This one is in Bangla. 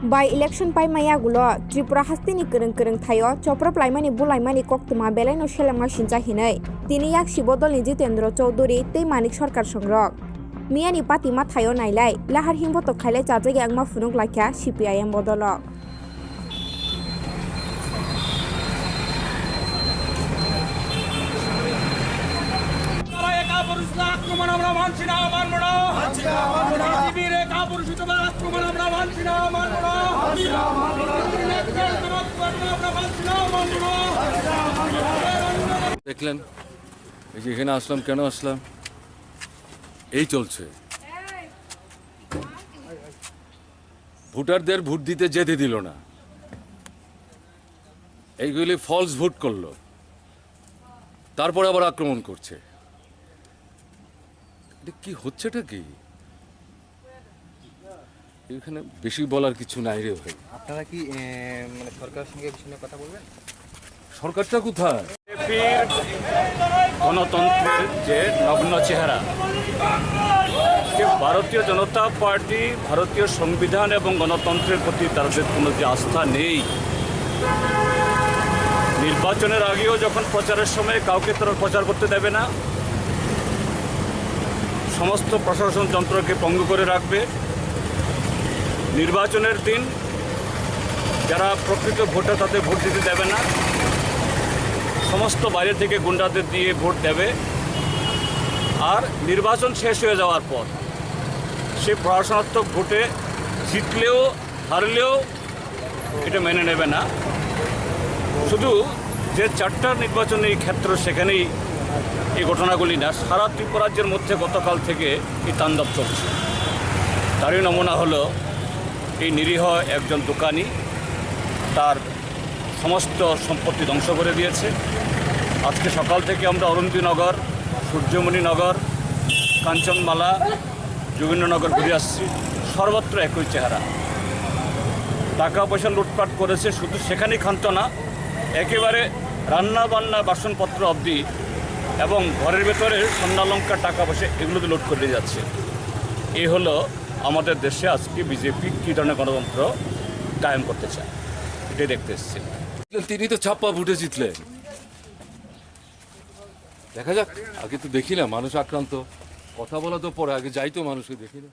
By election pai maya gulo Tripura hastini kereng thayo chopra plaimani bulaimani koktuma beleno shelama shinja hinai tini yak shibodol ni Jitendra Chowdhury tei manik sarkar songrok miyani patima thayo nailai lahar himboto khailai chajagi angma phunuk lakha CPIM bodolok দেখলেন এই যে এখানে আসলাম কেন আসলাম এই চলছে ভোটারদের ভোট দিতে যেতে দিল না এইগুলি ফলস ভোট করলো তারপরে আবার আক্রমণ করছে এটা কি হচ্ছেটা কি এখানে বেশি বলার কিছু নাই রে ভাই আপনারা কি মানে সরকারের সঙ্গে এই বিষয়ে কথা বলবেন সরকারটা কোথায় গণতন্ত্রের যে নগ্ন চেহারা যে ভারতীয় জনতা পার্টি ভারতীয় সংবিধান এবং গণতন্ত্রের প্রতি তাদের কোনো যে আস্থা নেই নির্বাচনের আগেও যখন প্রচারের সময় কাউকে তারা প্রচার করতে দেবে না সমস্ত প্রশাসন যন্ত্রকে পঙ্গু করে রাখবে নির্বাচনের দিন যারা প্রকৃত ভোটার তাদের ভোট দিতে দেবে না সমস্ত বাইরে থেকে গুন্ডাদের দিয়ে ভোট দেবে আর নির্বাচন শেষ হয়ে যাওয়ার পর সে প্রশাসনাত্মক ভোটে জিতলেও হারলেও এটা মেনে নেবে না শুধু যে চারটা নির্বাচনী ক্ষেত্র সেখানেই এই ঘটনাগুলি না সারা ত্রিপুরা রাজ্যের মধ্যে গতকাল থেকে এই তাণ্ডব চলছে তারই নমুনা হলো এই নিরীহ একজন দোকানি তার সমস্ত সম্পত্তি ধ্বংস করে দিয়েছে আজকে সকাল থেকে আমরা অরুন্ধতিনগর সূর্যমণিনগর কাঞ্চনমালা যোগেন্দ্রনগর ঘুরে আসছি সর্বত্র একই চেহারা টাকা পয়সা লুটপাট করেছে শুধু সেখানেই ক্ষান্ত না একেবারে রান্না বান্না বাসনপত্র অবধি এবং ঘরের ভেতরে স্বর্ণালঙ্কার টাকা পয়সা এগুলোতে লুট করে যাচ্ছে এই হলো আমাদের দেশে আজকে বিজেপি কী ধরনের গণতন্ত্র কায়েম করতে চায় এটাই দেখতে এসেছি তিনি তো ছাপ্পা ভোটে জিতলেন দেখা যাক আগে তো দেখি না মানুষ আক্রান্ত কথা বলা তো পরে আগে যাই তো মানুষকে দেখি না